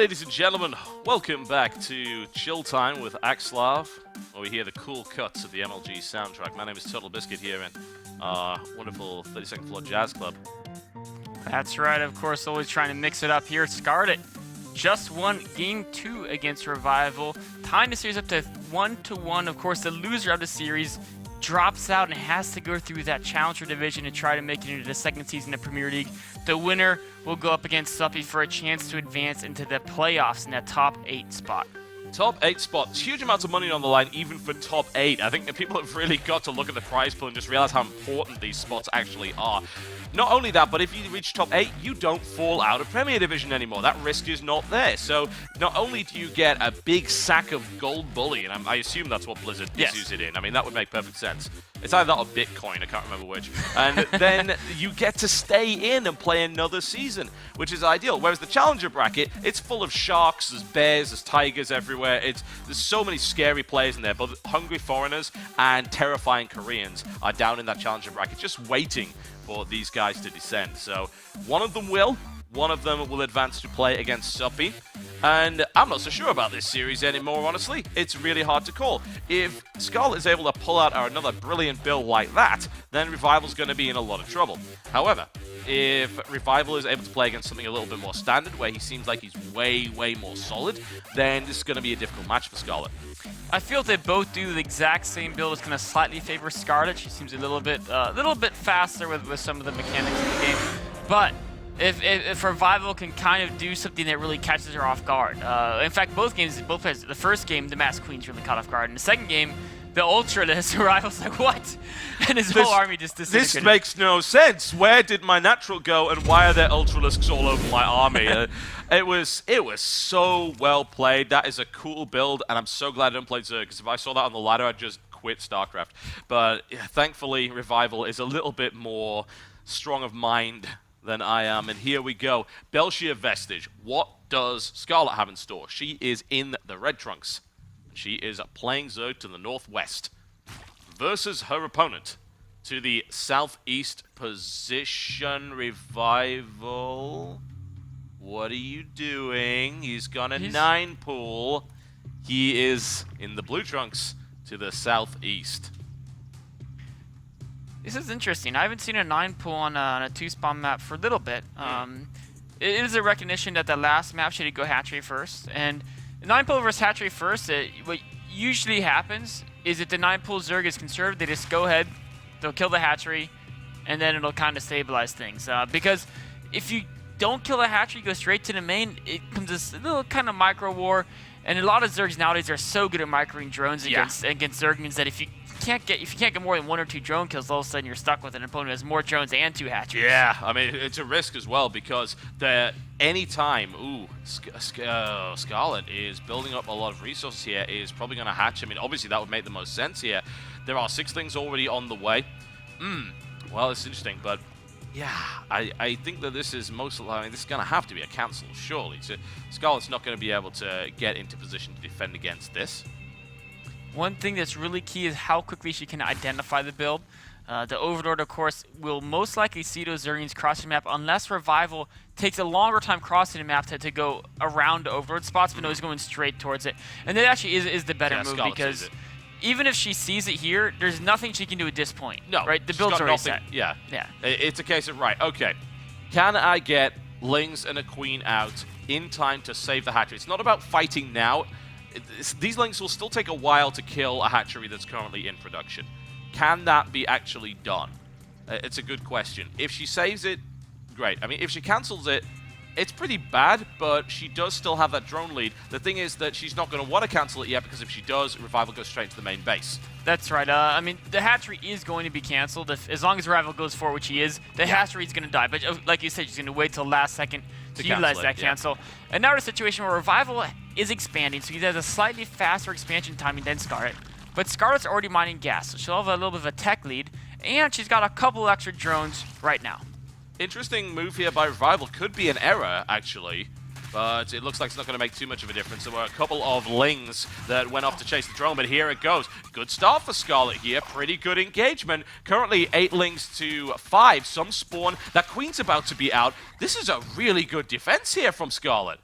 ladies and gentlemen, welcome back to Chill Time with Axlav, where we hear the cool cuts of the MLG soundtrack. My name is Turtle Biscuit here in our wonderful 32nd Floor Jazz Club. That's right, of course, always trying to mix it up here. Scarlett just won Game 2 against Revival, tying the series up to 1-1. Of course, the loser of the series drops out and has to go through that Challenger division and try to make it into the second season of Premier League. The winner will go up against Suppy for a chance to advance into the playoffs in that top 8 spot. Top 8 spots, huge amounts of money on the line even for top 8. I think that people have really got to look at the prize pool and just realize how important these spots actually are. Not only that, but if you reach top 8, you don't fall out of Premier Division anymore. That risk is not there. So not only do you get a big sack of gold bullion, and I assume that's what Blizzard issues it in. I mean, that would make perfect sense. It's either that or Bitcoin, I can't remember which. And then you get to stay in and play another season, which is ideal. Whereas the Challenger bracket, it's full of sharks, there's bears, there's tigers everywhere. There's so many scary players in there, but hungry foreigners and terrifying Koreans are down in that Challenger bracket, just waiting for these guys to descend. So one of them will advance to play against Suppy. And I'm not so sure about this series anymore, honestly. It's really hard to call. If Scarlett is able to pull out another brilliant build like that, then Revival's going to be in a lot of trouble. However, if Revival is able to play against something a little bit more standard, where he seems like he's way more solid, then this is going to be a difficult match for Scarlett. I feel they both do the exact same build. It's going to slightly favor Scarlett. She seems a little bit faster with some of the mechanics of the game. But if Revival can kind of do something that really catches her off guard. In fact, both players, the first game, the Masked Queen's really caught off guard. In the second game, the Ultralisk, Revival's like, what? And his whole army just disintegrated. This makes no sense. Where did my natural go, and why are there Ultralisks all over my army? It was so well played. That is a cool build, and I'm so glad I didn't play Zerg, because if I saw that on the ladder, I'd just quit StarCraft. But yeah, thankfully, Revival is a little bit more strong of mind than I am, and here we go. Belshir Vestige. What does Scarlett have in store? She is in the red trunks. She is playing Zerg to the northwest versus her opponent to the southeast position. Revival. What are you doing? He's gonna 9-pool. He is in the blue trunks to the southeast. This is interesting. I haven't seen a 9-pool on a 2-spawn map for a little bit. It is a recognition that the last map she did go hatchery first. And 9-pool versus hatchery first, what usually happens is if the 9-pool Zerg is conserved, they just go ahead, they'll kill the hatchery, and then it'll kind of stabilize things. Because if you don't kill the hatchery, go straight to the main, it comes this little kind of micro war. And a lot of Zergs nowadays are so good at microing drones against Zergans that if you can't get more than 1 or 2 drone kills, all of a sudden you're stuck with an opponent who has more drones and 2 hatcheries. Yeah, I mean, it's a risk as well, because anytime Scarlett is building up a lot of resources here, is probably going to hatch. I mean, obviously that would make the most sense here. There are 6-lings already on the way. Well, it's interesting, but yeah, I think that this is this is going to have to be a cancel, surely. So Scarlett's not going to be able to get into position to defend against this. One thing that's really key is how quickly she can identify the build. The Overlord, of course, will most likely see those Zerglings crossing the map unless Revival takes a longer time crossing the map to go around Overlord spots, but no, he's going straight towards it. And that actually is the better move, Scarlett because even if she sees it here, there's nothing she can do at this point. No, right? The build's already set. Yeah. It's a case of, right, okay, can I get Lings and a Queen out in time to save the hatchery? It's not about fighting now. These Lings will still take a while to kill a hatchery that's currently in production. Can that be actually done? It's a good question. If she saves it, great. I mean, if she cancels it, it's pretty bad, but she does still have that drone lead. The thing is that she's not going to want to cancel it yet, because if she does, Revival goes straight to the main base. That's right. I mean, the hatchery is going to be canceled. As long as Revival goes for which he is, the hatchery is going to die. But like you said, she's going to wait till last second to utilize that cancel. And now we're in a situation where Revival is expanding, so he has a slightly faster expansion timing than Scarlett. But Scarlett's already mining gas, so she'll have a little bit of a tech lead, and she's got a couple extra drones right now. Interesting move here by Revival. Could be an error, actually, but it looks like it's not going to make too much of a difference. There were a couple of Lings that went off to chase the drone, but here it goes. Good start for Scarlett here. Pretty good engagement. Currently 8 Lings to 5. Some spawn. That Queen's about to be out. This is a really good defense here from Scarlett.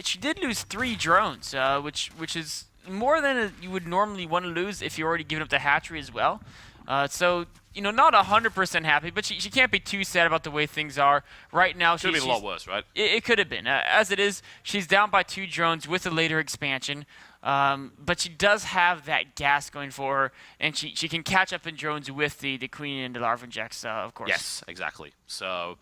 she did lose 3 drones, which is more than you would normally want to lose if you're already given up the hatchery as well. So, you know, not 100% happy, but she can't be too sad about the way things are. Right now, Could have been a lot worse, right? It could have been. As it is, she's down by 2 drones with a later expansion. But she does have that gas going for her, and she can catch up in drones with the Queen and the Larva Injects, of course. Yes, exactly. So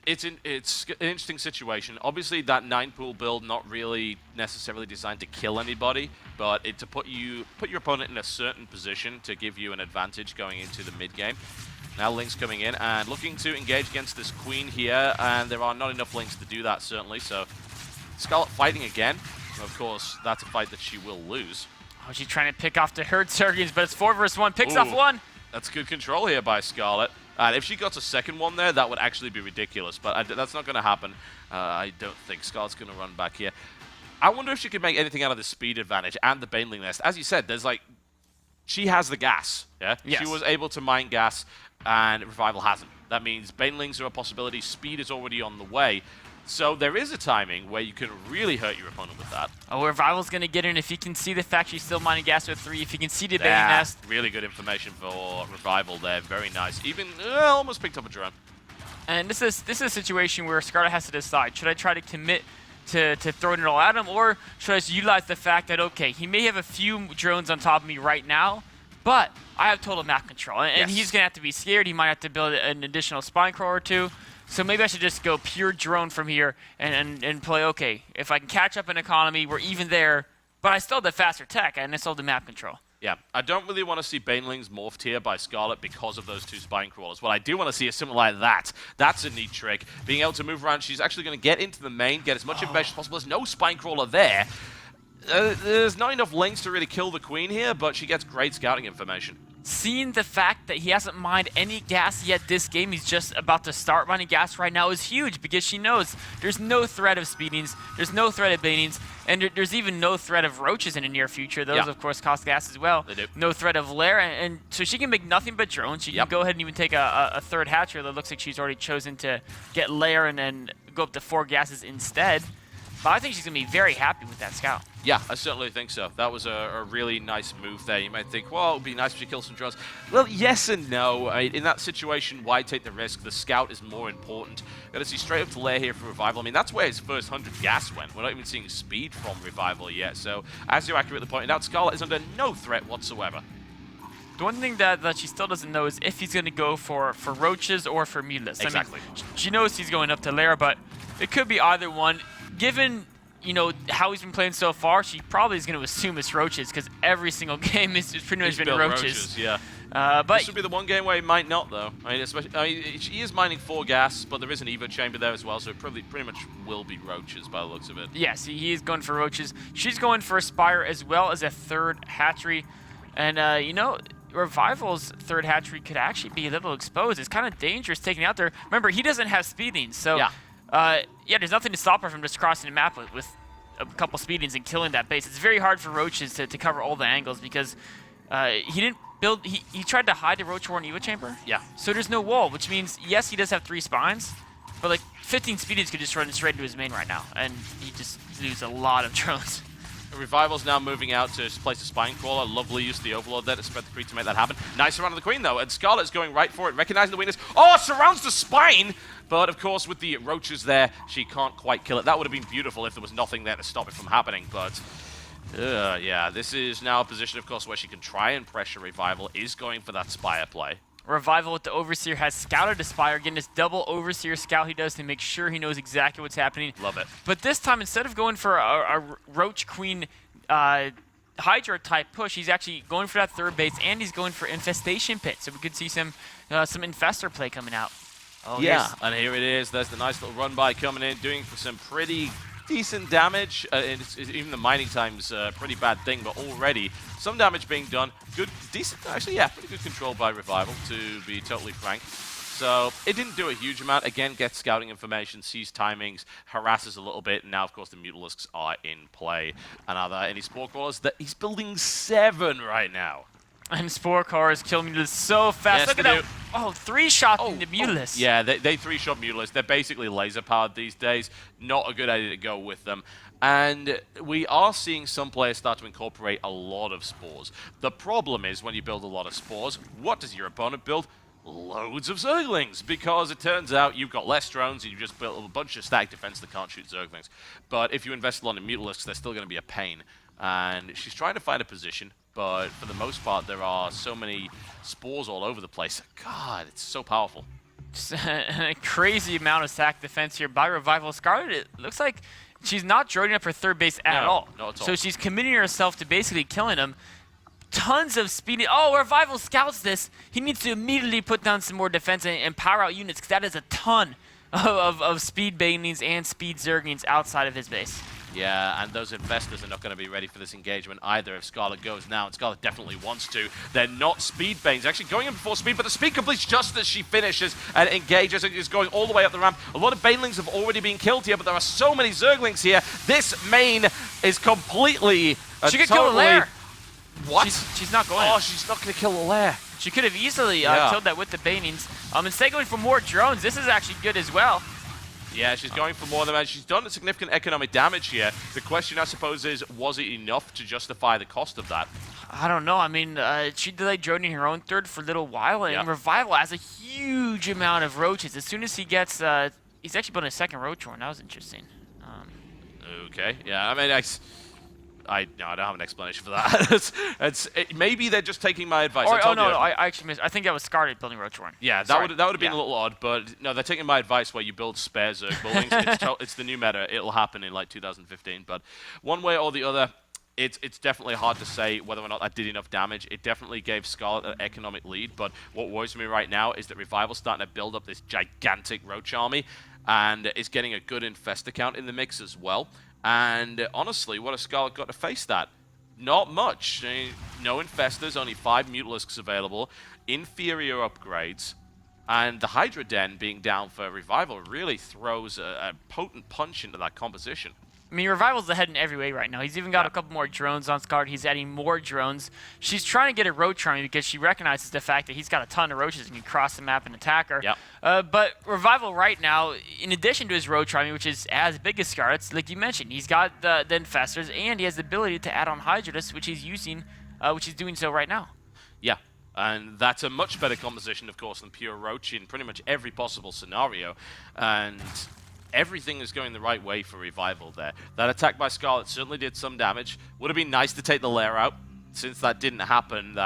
it's an interesting situation. Obviously, that 9-pool build not really necessarily designed to kill anybody, but to put your opponent in a certain position to give you an advantage going into the mid game. Now Link's coming in and looking to engage against this Queen here, and there are not enough Links to do that, certainly. So Scarlett fighting again. Of course, that's a fight that she will lose. Oh, she's trying to pick off the herd Zergians, but it's 4 versus 1. Picks off 1. That's good control here by Scarlett. And if she got a second one there, that would actually be ridiculous. But that's not going to happen. I don't think Scarlett's going to run back here. I wonder if she could make anything out of the speed advantage and the Baneling nest. As you said, there's like... She has the gas, yeah? Yes. She was able to mine gas, and Revival hasn't. That means Banelings are a possibility. Speed is already on the way. So there is a timing where you can really hurt your opponent with that. Oh, Revival's going to get in if he can see the fact she's still mining gas with 3. If he can see the Baneling nest. Really good information for Revival there. Very nice. Even almost picked up a drone. And this is a situation where Scarlett has to decide. Should I try to commit to throwing it all at him, or should I just utilize the fact that, okay, he may have a few drones on top of me right now, but I have total map control. And he's going to have to be scared. He might have to build an additional spine crawler or 2. So maybe I should just go pure drone from here and play, okay, if I can catch up in economy, we're even there, but I still have the faster tech, and I still have the map control. Yeah, I don't really want to see Banelings morphed here by Scarlett because of those 2 spine crawlers. What I do want to see is something like that. That's a neat trick. Being able to move around, she's actually going to get into the main, get as much information as possible. There's no spine crawler there. There's not enough links to really kill the Queen here, but she gets great scouting information. Seeing the fact that he hasn't mined any gas yet this game, he's just about to start mining gas right now, is huge, because she knows there's no threat of speedings, there's no threat of banings, and there's even no threat of roaches in the near future. Those, of course, cost gas as well. They do. No threat of lair, and so she can make nothing but drones. She can go ahead and even take a 3rd hatchery that looks like she's already chosen to get lair and then go up to 4 gases instead. But I think she's going to be very happy with that scout. Yeah, I certainly think so. That was a really nice move there. You might think, well, it would be nice if she kills some drones. Well, yes and no. I mean, in that situation, why take the risk? The scout is more important. Got to see straight up to lair here for Revival. I mean, that's where his first 100 gas went. We're not even seeing speed from Revival yet. So, as you accurately pointed out, Scarlett is under no threat whatsoever. The one thing that she still doesn't know is if he's going to go for roaches or for meatless. Exactly. I mean, she knows he's going up to lair, but it could be either one. Given, you know, how he's been playing so far, she probably is going to assume it's roaches, because every single game is pretty much been roaches. Yeah. But this would be the one game where he might not, though. I mean, she is mining 4 gas, but there is an Evo chamber there as well, so it pretty much will be roaches by the looks of it. Yes, he is going for roaches. She's going for a spire as well as a 3rd hatchery. And, you know, Revival's 3rd hatchery could actually be a little exposed. It's kind of dangerous taking out there. Remember, he doesn't have speeding, so... Yeah, there's nothing to stop her from just crossing the map with a couple speedings and killing that base. It's very hard for roaches to cover all the angles, because he didn't build... He tried to hide the roach war in Evo chamber. Yeah. So there's no wall, which means, yes, he does have 3 spines, but like 15 speedings could just run straight into his main right now, and he just lose a lot of drones. Revival's now moving out to place a spine crawler. Lovely use of the Overlord there to spread the creep to make that happen. Nice surround of the Queen, though, and Scarlett's going right for it, recognizing the weakness. Oh, surrounds the spine! But, of course, with the roaches there, she can't quite kill it. That would have been beautiful if there was nothing there to stop it from happening, but... yeah, this is now a position, of course, where she can try and pressure Revival. Is going for that Spire play. Revival with the Overseer has scouted the Spire, getting this double Overseer scout he does to make sure he knows exactly what's happening. Love it. But this time, instead of going for a Roach Queen Hydra type push, he's actually going for that 3rd base, and he's going for Infestation Pit, so we could see some Infestor play coming out. Oh, yeah, and here it is. There's the nice little run by coming in, doing some pretty decent damage. Even the mining time's a pretty bad thing, but already some damage being done. Good, decent, actually, yeah, pretty good control by Revival, to be totally frank. So it didn't do a huge amount. Again, gets scouting information, sees timings, harasses a little bit, and now, of course, the Mutalisks are in play. And are there any Spore Crawlers? He's building 7 right now. And Spore Cars kill Mutalisk so fast. Yes, Look at they that. Oh, 3-shot into Mutalisk. Yeah, they 3-shot Mutalisk. They're basically laser-powered these days. Not a good idea to go with them. And we are seeing some players start to incorporate a lot of spores. The problem is when you build a lot of spores, what does your opponent build? Loads of Zerglings, because it turns out you've got less drones and you just built a bunch of static defense that can't shoot Zerglings. But if you invest a lot in Mutalisks, they're still going to be a pain. And she's trying to find a position, but for the most part, there are so many spores all over the place. God, it's so powerful. A crazy amount of sack defense here by Revival. Scarlett, it looks like she's not joining up her third base at all. Not at all. So she's committing herself to basically killing him. Tons of speed. Oh, Revival scouts this. He needs to immediately put down some more defense and power out units, because that is a ton of speed banelings and speed Zerglings outside of his base. Yeah, and those investors are not going to be ready for this engagement either if Scarlett goes now, and Scarlett definitely wants to. They're not speed banes, actually going in before speed, but the speed completes just as she finishes and engages and is going all the way up the ramp. A lot of banelings have already been killed here, but there are so many Zerglings here. This main is completely... she could kill a lair. What? She's not going. Oh, she's not going to kill the lair. She could have easily killed that with the banings. Instead going for more drones, this is actually good as well. Yeah, she's going for more than that. She's done significant economic damage here. The question, I suppose, is, was it enough to justify the cost of that? I don't know. I mean, she delayed droning her own third for a little while, and Revival has a huge amount of roaches. As soon as he gets... he's actually building a second roach horn. That was interesting. Okay, yeah, I mean, I don't have an explanation for that. Maybe they're just taking my advice. I actually missed. I think that was Scarlett building roach horn. Yeah, that would have been a little odd, but no, they're taking my advice where you build spare Zerg buildings. It's the new meta. It'll happen in like 2015, but one way or the other, it's definitely hard to say whether or not that did enough damage. It definitely gave Scarlett an economic lead, but what worries me right now is that Revival's starting to build up this gigantic roach army, and is getting a good infestor count in the mix as well. And honestly, what has Scarlett got to face that? Not much. No infestors, only 5 Mutalisks available, inferior upgrades, and the Hydra Den being down for Revival really throws a potent punch into that composition. I mean, Revival's ahead in every way right now. He's even got a couple more drones on Scarlett. He's adding more drones. She's trying to get a roach army because she recognizes the fact that he's got a ton of roaches and can cross the map and attack her. But Revival right now, in addition to his roach army, which is as big as Scarlett's, like you mentioned, he's got the infestors, and he has the ability to add on Hydratus, which he's using, which he's doing so right now. Yeah. And that's a much better composition, of course, than pure roach in pretty much every possible scenario. And everything is going the right way for Revival there. That attack by Scarlett certainly did some damage. Would have been nice to take the lair out. Since that didn't happen,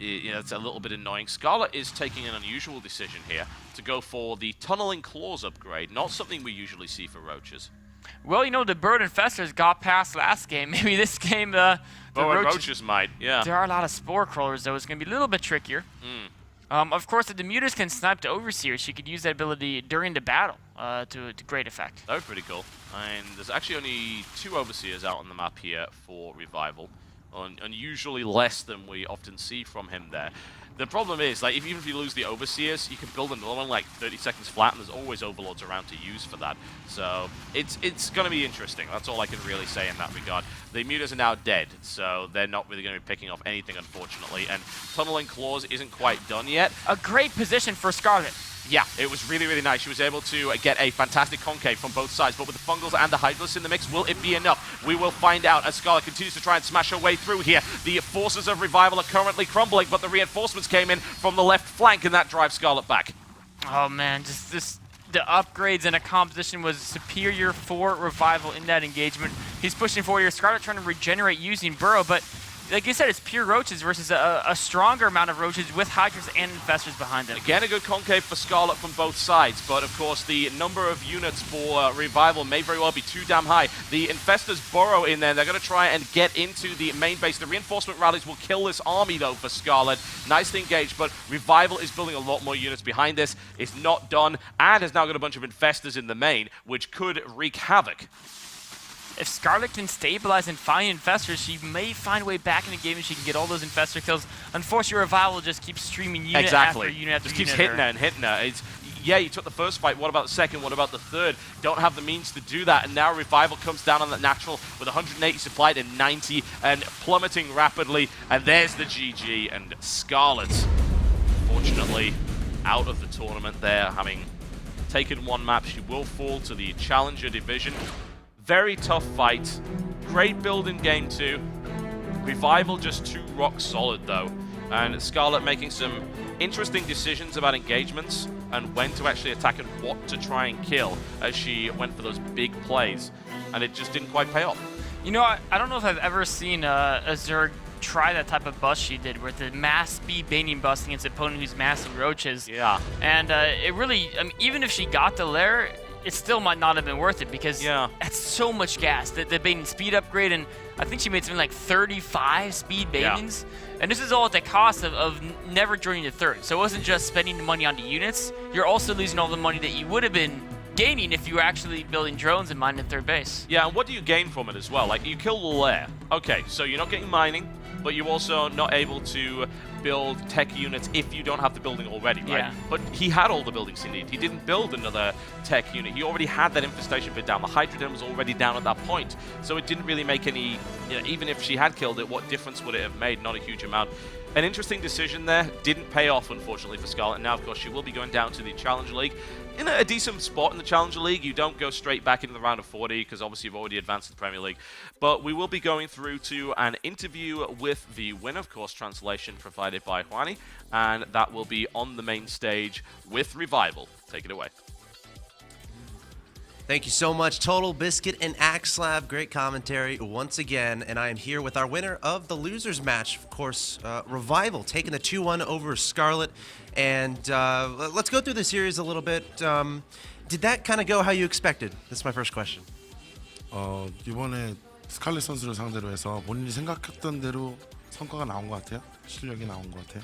it's a little bit annoying. Scarlett is taking an unusual decision here to go for the Tunneling Claws upgrade, not something we usually see for roaches. Well, the bird infestors got past last game. Maybe this game, the roaches might, yeah. There are a lot of spore crawlers, though. It's going to be a little bit trickier. Of course, if the Mutas can snipe the Overseer, she could use that ability during the battle to great effect. That would be pretty cool. And there's actually only 2 Overseers out on the map here for Revival, unusually less than we often see from him there. The problem is, like, even if you lose the Overseers, you can build another one like 30 seconds flat, and there's always Overlords around to use for that. So it's going to be interesting. That's all I can really say in that regard. The Mutas are now dead, so they're not really going to be picking off anything, unfortunately. And Tunneling Claws isn't quite done yet. A great position for Scarlett. Yeah, it was really, really nice. She was able to get a fantastic concave from both sides, but with the Fungals and the Hydralis in the mix, will it be enough? We will find out as Scarlett continues to try and smash her way through here. The forces of Revival are currently crumbling, but the reinforcements came in from the left flank, and that drives Scarlett back. Oh man, the upgrades and a composition was superior for Revival in that engagement. He's pushing forward here. Scarlett trying to regenerate using Burrow, but like you said, it's pure roaches versus a stronger amount of roaches with Hydras and infestors behind them. Again, a good concave for Scarlett from both sides, but of course the number of units for Revival may very well be too damn high. The infestors burrow in there. They're going to try and get into the main base. The reinforcement rallies will kill this army, though, for Scarlett. Nicely engaged, but Revival is building a lot more units behind this. It's not done, and has now got a bunch of infestors in the main, which could wreak havoc. If Scarlett can stabilize and find infestors, she may find a way back in the game and she can get all those infestor kills. Unfortunately, Revival just keeps streaming unit after unit after just unit. Keeps hitting her and hitting her. yeah, you took the first fight, what about the second, what about the third? Don't have the means to do that, and now Revival comes down on that natural with 180 supplied and 90, and plummeting rapidly, and there's the GG, and Scarlett, fortunately, out of the tournament there, having taken one map. She will fall to the Challenger division. Very tough fight. Great build in Game 2. Revival just too rock solid, though. And Scarlett making some interesting decisions about engagements and when to actually attack and what to try and kill as she went for those big plays. And it just didn't quite pay off. You know, I don't know if I've ever seen a Zerg try that type of bust she did, with the mass speed baiting bust against an opponent who's massing roaches. Yeah. And it really, I mean, even if she got the lair, it still might not have been worth it, because that's so much gas. The baiting speed upgrade, and I think she made something like 35 speed baitings. And this is all at the cost of never joining the third. So it wasn't just spending the money on the units, you're also losing all the money that you would have been gaining if you were actually building drones and mining third base. Yeah, and what do you gain from it as well? Like, you kill the lair. Okay, so you're not getting mining, but you're also not able to build tech units if you don't have the building already, right? Yeah. But he had all the buildings he needed. He didn't build another tech unit. He already had that infestation bit down. The Hydrodome was already down at that point. So it didn't really make any, you know, even if she had killed it, what difference would it have made? Not a huge amount. An interesting decision there. Didn't pay off, unfortunately, for Scarlett. Now, of course, she will be going down to the Challenger League. In a decent spot in the Challenger League. You don't go straight back into the round of 40 because obviously you've already advanced to the Premier League. But we will be going through to an interview with the winner, of course, translation provided by Juani, and that will be on the main stage with Revival. Take it away. Thank you so much, Total Biscuit and Axlab. Great commentary once again, and I am here with our winner of the losers match, of course, Revival, taking the 2-1 over Scarlett. And let's go through the series a little bit. Did that kind of go how you expected? That's my first question. 이번에 스칼렛 선수를 상대로 해서 본인이 생각했던 대로 성과가 나온 것 같아요. 실력이 나온 것 같아요.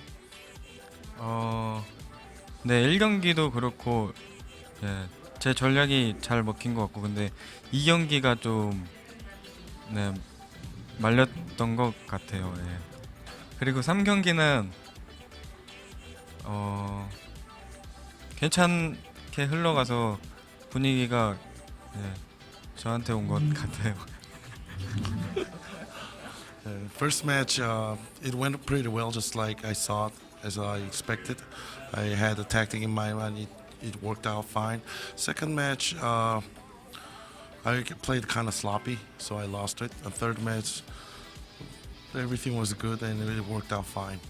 네, 1경기도 그렇고 예, 제 전략이 잘 먹힌 것 같고, 근데 2경기가 좀 말렸던 것 같아요. 예. 그리고 3경기는 괜찮게 흘러가서 분위기가 저한테 온 것 같아요. First match, it went pretty well, just like I thought, as I expected. I had a tactic in my mind. It worked out fine. Second match, I played kind of sloppy, so I lost it. And third match, everything was good and it worked out fine.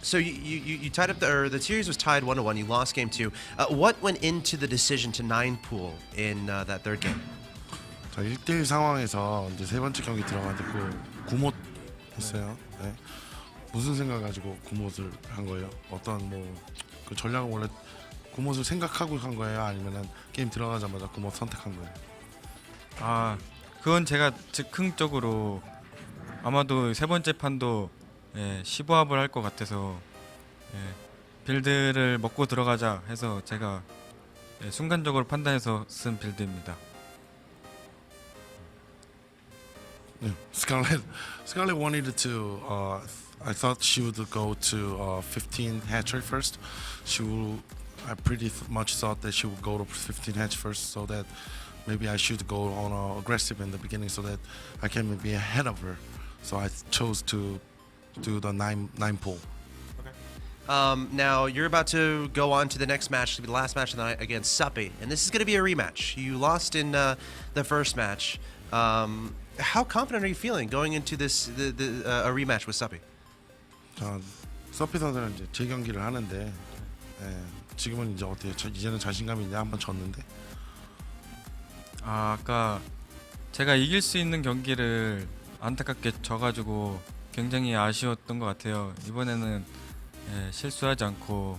So you tied up the series was tied 1-1. You lost game 2. What went into the decision to 9 pool in that third game? 자, 1대1 상황에서 이제 세 번째 경기 들어갔는데 구못 했어요. 네. 무슨 생각 가지고 구못을 한 거예요? 어떤 그 전략은 원래 구못을 생각하고 한 거예요? 아니면은 게임 들어가자마자 구못 선택한 거예요? 아, 그건 제가 즉흥적으로 아마도 세 번째 판도 15합을 할 것 같아서 빌드를 먹고 들어가자 해서 제가 순간적으로 판단해서 쓴 빌드입니다. Yeah. Scarlett wanted to. I thought she would go to 15 hatchery first. I pretty much thought that she would go to 15 hatch first, so that maybe I should go on aggressive in the beginning, so that I can be ahead of her. So I chose to do the 9 pool. Now you're about to go on to the next match, to be the last match of the night against Suppi, and this is going to be a rematch. You lost in the first match. How confident are you feeling going into this a rematch with Suppi? 서피 선수는 이제 재경기를 하는데 지금은 이제 어때요? 이제는 자신감이 있냐? 한번 졌는데. 아까 제가 이길 수 있는 경기를 안타깝게 져가지고 굉장히 아쉬웠던 것 같아요. 이번에는 실수하지 않고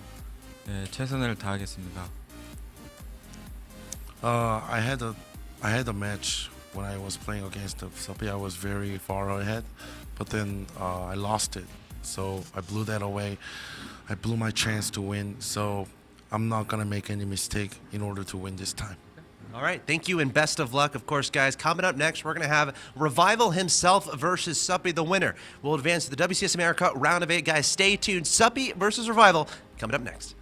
최선을 다하겠습니다. I had a match when I was playing against Suppi. I was very far ahead, but then I lost it. So I blew that away. I blew my chance to win. So I'm not gonna make any mistake in order to win this time. All right, thank you and best of luck. Of course, guys, coming up next, we're going to have Revival himself versus Suppi, the winner. We'll advance to the WCS America round of 8. Guys, stay tuned. Suppi versus Revival coming up next.